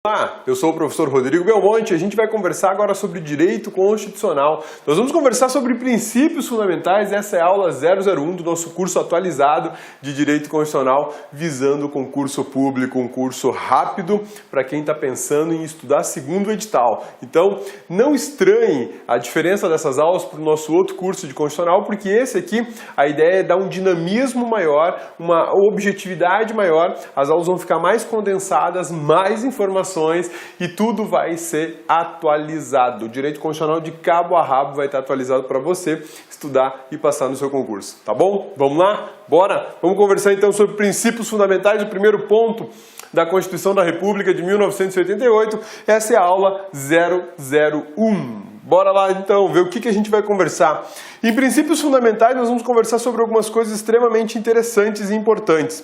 Olá, eu sou o professor Rodrigo Belmonte e a gente vai conversar agora sobre direito constitucional. Nós vamos conversar sobre princípios fundamentais, essa é a aula 001 do nosso curso atualizado de direito constitucional, visando o concurso público, um curso rápido para quem está pensando em estudar segundo o edital. Então, não estranhe a diferença dessas aulas para o nosso outro curso de constitucional, porque esse aqui, a ideia é dar um dinamismo maior, uma objetividade maior, as aulas vão ficar mais condensadas, mais informações, e tudo vai ser atualizado. O direito constitucional de cabo a rabo vai estar atualizado para você estudar e passar no seu concurso, tá bom? Vamos lá? Bora? Vamos conversar então sobre princípios fundamentais. O primeiro ponto da Constituição da República de 1988, essa é a aula 001. Bora lá então ver o que a gente vai conversar. Em princípios fundamentais nós vamos conversar sobre algumas coisas extremamente interessantes e importantes.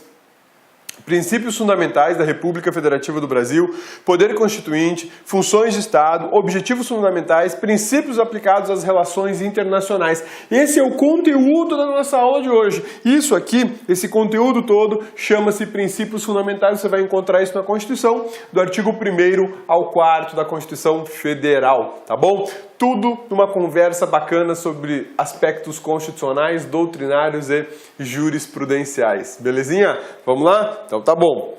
Princípios fundamentais da República Federativa do Brasil, poder constituinte, funções de Estado, objetivos fundamentais, princípios aplicados às relações internacionais. Esse é o conteúdo da nossa aula de hoje. Isso aqui, esse conteúdo todo, chama-se princípios fundamentais. Você vai encontrar isso na Constituição, do artigo 1º ao 4º da Constituição Federal, tá bom? Tudo numa conversa bacana sobre aspectos constitucionais, doutrinários e jurisprudenciais. Belezinha? Vamos lá? Então tá bom.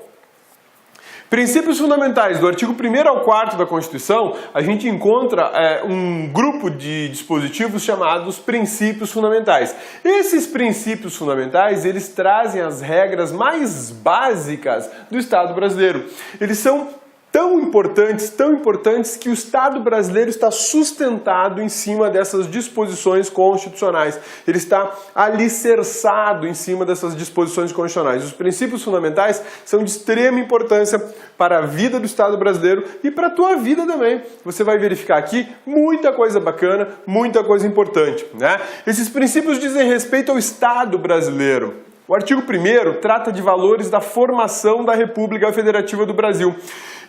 Princípios fundamentais, do artigo 1º ao 4º da Constituição, a gente encontra um grupo de dispositivos chamados princípios fundamentais. Esses princípios fundamentais, eles trazem as regras mais básicas do Estado brasileiro. Eles são tão importantes que o Estado brasileiro está sustentado em cima dessas disposições constitucionais. Ele está alicerçado em cima dessas disposições constitucionais. Os princípios fundamentais são de extrema importância para a vida do Estado brasileiro e para a tua vida também. Você vai verificar aqui muita coisa bacana, muita coisa importante, né? Esses princípios dizem respeito ao Estado brasileiro. O artigo 1º trata de valores da formação da República Federativa do Brasil.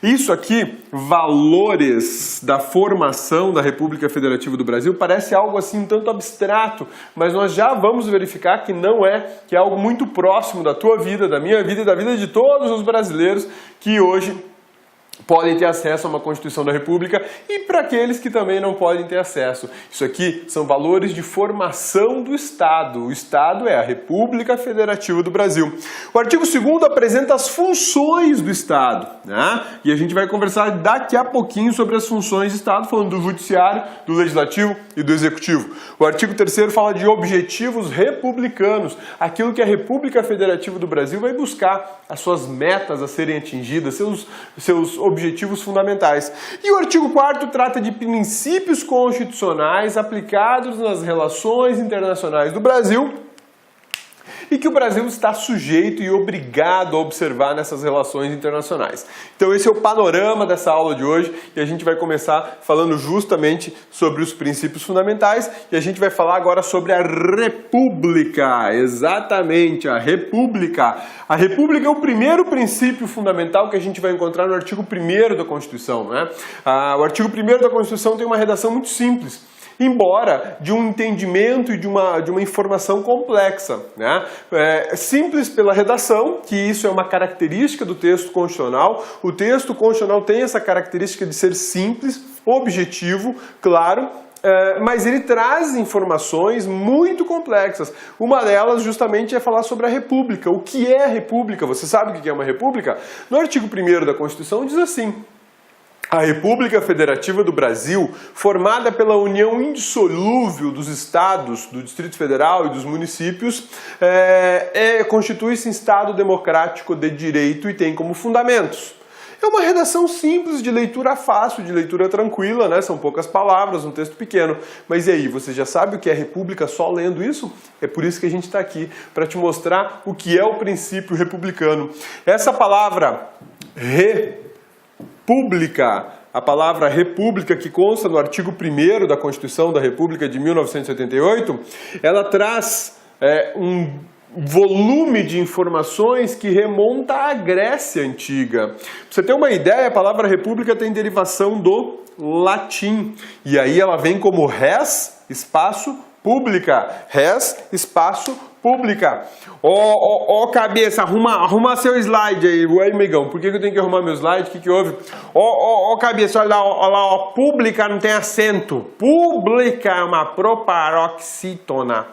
Isso aqui, valores da formação da República Federativa do Brasil, parece algo assim um tanto abstrato, mas nós já vamos verificar que não é, que é algo muito próximo da tua vida, da minha vida e da vida de todos os brasileiros que hoje podem ter acesso a uma Constituição da República e para aqueles que também não podem ter acesso. Isso aqui são valores de formação do Estado. O Estado é a República Federativa do Brasil. O artigo 2º apresenta as funções do Estado, né? E a gente vai conversar daqui a pouquinho sobre as funções do Estado, falando do Judiciário, do Legislativo e do Executivo. O artigo 3º fala de objetivos republicanos, aquilo que a República Federativa do Brasil vai buscar, as suas metas a serem atingidas, seus objetivos fundamentais. E o artigo 4º trata de princípios constitucionais aplicados nas relações internacionais do Brasil e que o Brasil está sujeito e obrigado a observar nessas relações internacionais. Então esse é o panorama dessa aula de hoje e a gente vai começar falando justamente sobre os princípios fundamentais e a gente vai falar agora sobre a República, exatamente, a República. A República é o primeiro princípio fundamental que a gente vai encontrar no artigo 1º da Constituição, né? O artigo 1º da Constituição tem uma redação muito simples, embora de um entendimento e de uma informação complexa, né? Simples pela redação, que isso é uma característica do texto constitucional. O texto constitucional tem essa característica de ser simples, objetivo, claro, mas ele traz informações muito complexas. Uma delas justamente é falar sobre a República. O que é a República? Você sabe o que é uma República? No artigo 1º da Constituição diz assim: a República Federativa do Brasil, formada pela união indissolúvel dos estados, do Distrito Federal e dos municípios, constitui-se em Estado democrático de direito e tem como fundamentos. É uma redação simples, de leitura fácil, de leitura tranquila, né? São poucas palavras, um texto pequeno. Mas e aí, você já sabe o que é República só lendo isso? É por isso que a gente está aqui, para te mostrar o que é o princípio republicano. Essa palavra República, a palavra República que consta no artigo 1º da Constituição da República de 1988, ela traz um volume de informações que remonta à Grécia Antiga. Pra você ter uma ideia, a palavra República tem derivação do latim. E aí ela vem como res, espaço, pública. Res, espaço, pública. Ó, cabeça, arruma seu slide aí. Ué, amigão, por que eu tenho que arrumar meu slide? O que houve? Ó, cabeça, olha lá, pública não tem acento. Pública é uma proparoxítona.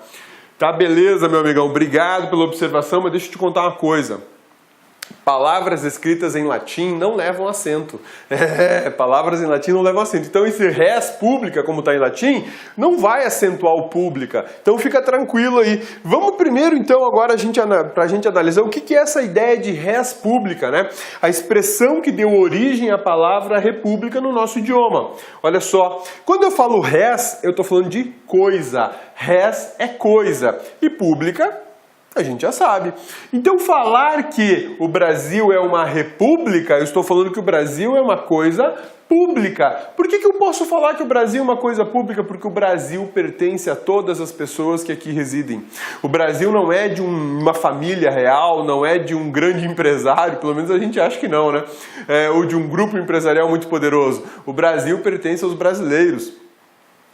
Tá, beleza, meu amigão, obrigado pela observação, mas deixa eu te contar uma coisa. Palavras escritas em latim não levam acento. Palavras em latim não levam acento. Então esse res pública, como está em latim, não vai acentuar o pública. Então fica tranquilo aí. Vamos primeiro então agora para a gente analisar o que é essa ideia de res pública, né? A expressão que deu origem à palavra república no nosso idioma. Olha só, quando eu falo res, eu estou falando de coisa. Res é coisa e pública a gente já sabe. Então falar que o Brasil é uma república, eu estou falando que o Brasil é uma coisa pública. Por que eu posso falar que o Brasil é uma coisa pública? Porque o Brasil pertence a todas as pessoas que aqui residem. O Brasil não é de uma família real, não é de um grande empresário, pelo menos a gente acha que não, né? Ou de um grupo empresarial muito poderoso. O Brasil pertence aos brasileiros.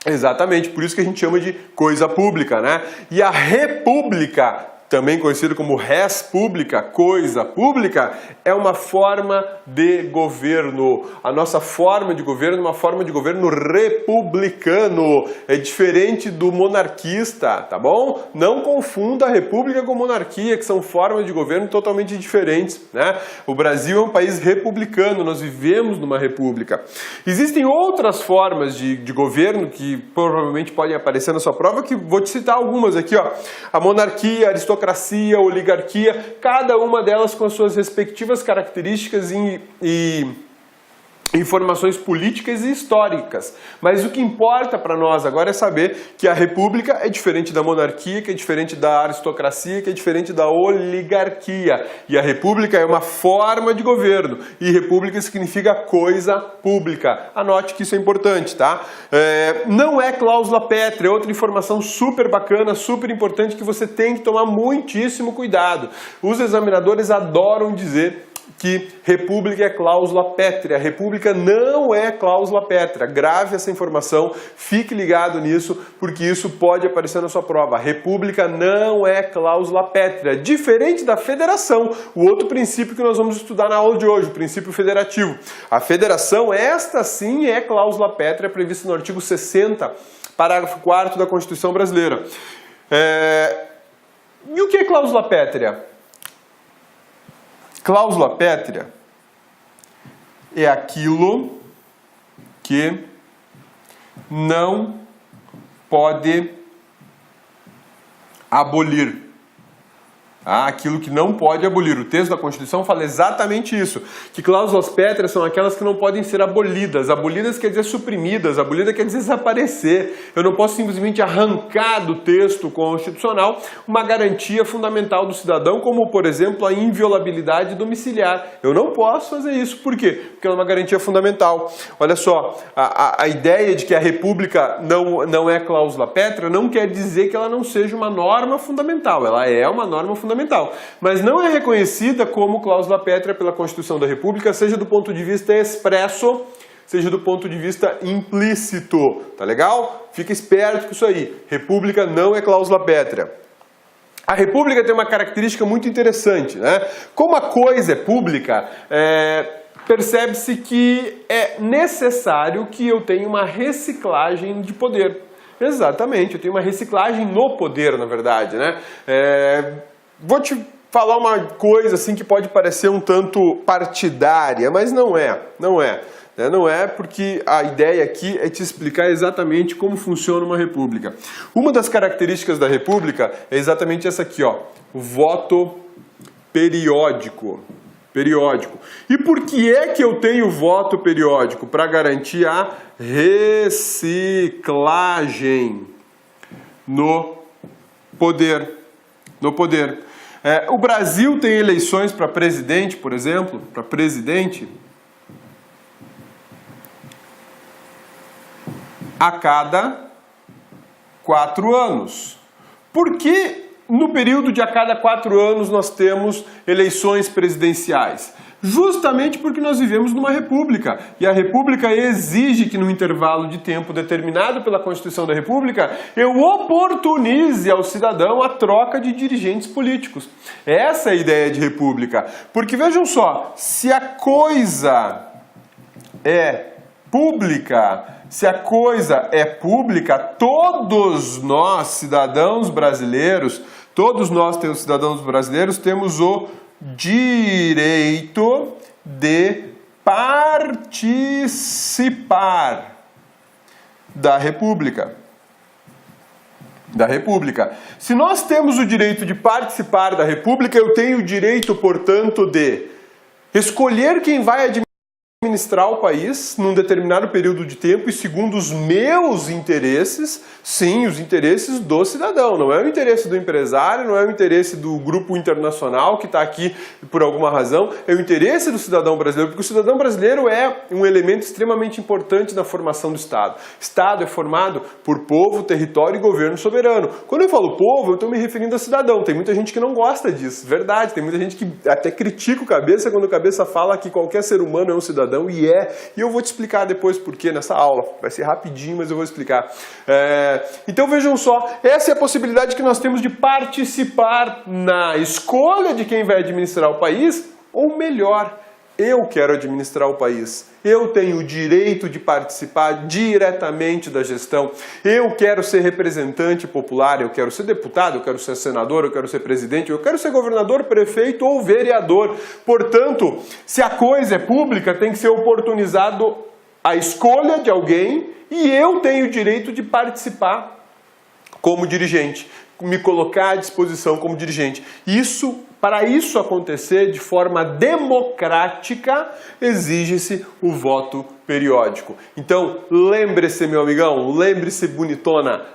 Exatamente, por isso que a gente chama de coisa pública, né? E a república, também conhecido como res pública, coisa pública, é uma forma de governo. A nossa forma de governo é uma forma de governo republicano. É diferente do monarquista, tá bom? Não confunda a república com monarquia, que são formas de governo totalmente diferentes, né? O Brasil é um país republicano, nós vivemos numa república. Existem outras formas de governo que provavelmente podem aparecer na sua prova, que vou te citar algumas aqui, ó. A monarquia, a aristocracia, oligarquia, cada uma delas com as suas respectivas características e informações políticas e históricas. Mas o que importa para nós agora é saber que a república é diferente da monarquia, que é diferente da aristocracia, que é diferente da oligarquia. E a república é uma forma de governo. E república significa coisa pública. Anote que isso é importante, tá? Não é cláusula pétrea, é outra informação super bacana, super importante que você tem que tomar muitíssimo cuidado. Os examinadores adoram dizer que república é cláusula pétrea. República não é cláusula pétrea. Grave essa informação, fique ligado nisso, porque isso pode aparecer na sua prova. República não é cláusula pétrea. Diferente da federação, o outro princípio que nós vamos estudar na aula de hoje, o princípio federativo. A federação, esta sim é cláusula pétrea, prevista no artigo 60, parágrafo 4º da Constituição Brasileira. E o que é cláusula pétrea? Cláusula pétrea é aquilo que não pode abolir. Aquilo que não pode abolir. O texto da Constituição fala exatamente isso, que cláusulas pétreas são aquelas que não podem ser abolidas. Abolidas quer dizer suprimidas, abolida quer dizer desaparecer. Eu não posso simplesmente arrancar do texto constitucional uma garantia fundamental do cidadão, como, por exemplo, a inviolabilidade domiciliar. Eu não posso fazer isso. Por quê? Porque ela é uma garantia fundamental. Olha só, a ideia de que a república não é cláusula pétrea não quer dizer que ela não seja uma norma fundamental. Ela é uma norma fundamental, mas não é reconhecida como cláusula pétrea pela Constituição da República, seja do ponto de vista expresso, seja do ponto de vista implícito. Tá legal? Fica esperto com isso aí. República não é cláusula pétrea. A república tem uma característica muito interessante, né? Como a coisa é pública, percebe-se que é necessário que eu tenha uma reciclagem de poder. Exatamente, eu tenho uma reciclagem no poder, na verdade, né? Vou te falar uma coisa assim que pode parecer um tanto partidária, mas não é. Não é porque a ideia aqui é te explicar exatamente como funciona uma república. Uma das características da república é exatamente essa aqui, ó, o voto periódico. E por que é que eu tenho voto periódico? Para garantir a reciclagem no poder. O Brasil tem eleições para presidente, por exemplo, para presidente, a cada 4 anos. Por que no período de a cada 4 anos nós temos eleições presidenciais? Justamente porque nós vivemos numa república. E a república exige que, num intervalo de tempo determinado pela Constituição da República, eu oportunize ao cidadão a troca de dirigentes políticos. Essa é a ideia de república. Porque vejam só, se a coisa é pública, todos nós, cidadãos brasileiros, temos o direito de participar da República. Se nós temos o direito de participar da República, eu tenho o direito, portanto, de escolher quem vai administrar o país num determinado período de tempo e segundo os meus interesses, sim, os interesses do cidadão. Não é o interesse do empresário, não é o interesse do grupo internacional que está aqui por alguma razão, é o interesse do cidadão brasileiro, porque o cidadão brasileiro é um elemento extremamente importante na formação do Estado. Estado é formado por povo, território e governo soberano. Quando eu falo povo, eu estou me referindo a cidadão. Tem muita gente que não gosta disso, verdade. Tem muita gente que até critica o Cabeça quando o Cabeça fala que qualquer ser humano é um cidadão. E eu vou te explicar depois por quê nessa aula. Vai ser rapidinho, mas eu vou explicar. Então vejam só, essa é a possibilidade que nós temos de participar na escolha de quem vai administrar o país, ou melhor, eu quero administrar o país. Eu tenho o direito de participar diretamente da gestão. Eu quero ser representante popular, eu quero ser deputado, eu quero ser senador, eu quero ser presidente, eu quero ser governador, prefeito ou vereador. Portanto, se a coisa é pública, tem que ser oportunizado a escolha de alguém e eu tenho o direito de participar como dirigente, me colocar à disposição como dirigente. Para isso acontecer de forma democrática, exige-se o voto periódico. Então, lembre-se, meu amigão, lembre-se, bonitona,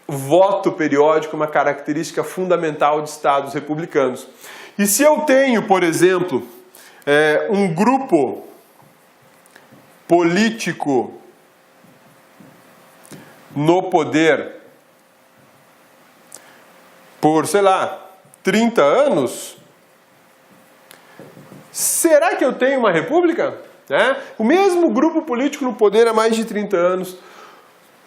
voto periódico é uma característica fundamental de estados republicanos. E se eu tenho, por exemplo, um grupo político no poder por, sei lá, 30 anos, será que eu tenho uma república? O mesmo grupo político no poder há mais de 30 anos.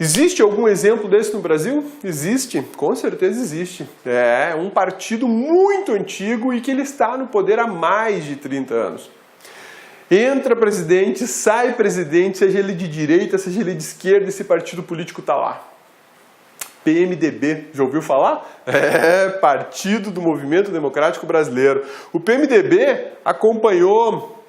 Existe algum exemplo desse no Brasil? Existe, com certeza existe. É um partido muito antigo e que ele está no poder há mais de 30 anos. Entra presidente, sai presidente, seja ele de direita, seja ele de esquerda, esse partido político está lá. PMDB, já ouviu falar? Partido do Movimento Democrático Brasileiro. O PMDB acompanhou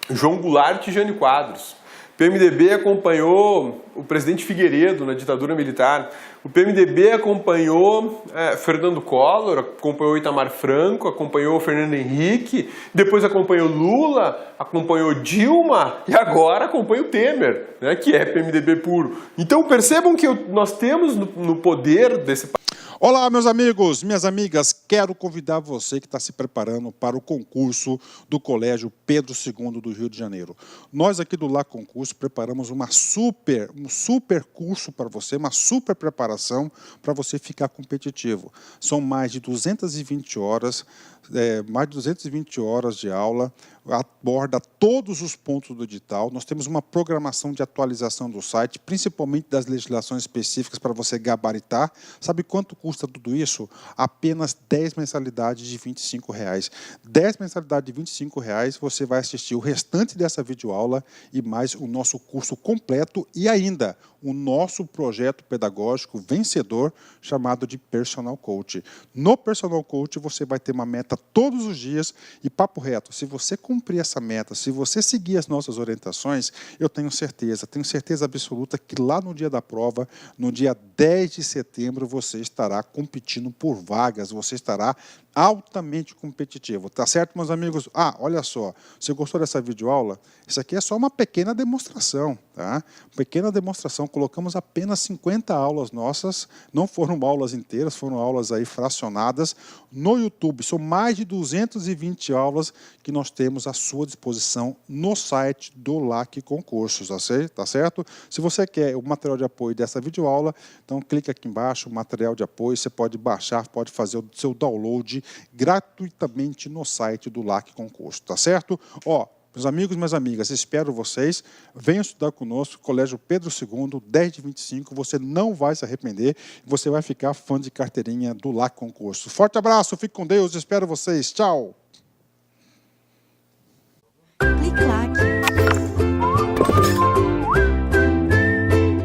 João Goulart e Jânio Quadros. O PMDB acompanhou o presidente Figueiredo na ditadura militar. O PMDB acompanhou Fernando Collor, acompanhou Itamar Franco, acompanhou Fernando Henrique, depois acompanhou Lula, acompanhou Dilma e agora acompanha o Temer, né, que é PMDB puro. Então percebam que nós temos no poder desse país. Olá, meus amigos, minhas amigas, quero convidar você que está se preparando para o concurso do Colégio Pedro II do Rio de Janeiro. Nós aqui do Lá Concurso preparamos um super curso para você, uma super preparação para você ficar competitivo. São mais de 220 horas, de aula, aborda todos os pontos do edital. Nós temos uma programação de atualização do site, principalmente das legislações específicas para você gabaritar. Sabe quanto custa tudo isso? Apenas 10 mensalidades de R$ 25,00. 10 mensalidades de R$ 25,00, você vai assistir o restante dessa videoaula e mais o nosso curso completo e ainda o nosso projeto pedagógico vencedor chamado de Personal Coach. No Personal Coach você vai ter uma meta todos os dias e papo reto, se você cumprir essa meta, se você seguir as nossas orientações, eu tenho certeza absoluta que lá no dia da prova, no dia 10 de setembro, você estará competindo por vagas, você estará altamente competitivo, tá certo, meus amigos? Olha só, você gostou dessa videoaula? Isso aqui é só uma pequena demonstração, tá? Pequena demonstração, colocamos apenas 50 aulas nossas, não foram aulas inteiras, foram aulas aí fracionadas no YouTube, são mais de 220 aulas que nós temos estamos à sua disposição no site do LAC Concursos, tá certo? Se você quer o material de apoio dessa videoaula, então clica aqui embaixo, material de apoio, você pode baixar, pode fazer o seu download gratuitamente no site do LAC Concursos, tá certo? Ó, meus amigos e minhas amigas, espero vocês. Venham estudar conosco, Colégio Pedro II, 10 de 25. Você não vai se arrepender. Você vai ficar fã de carteirinha do LAC Concurso. Forte abraço, fique com Deus. Espero vocês. Tchau. Clique lá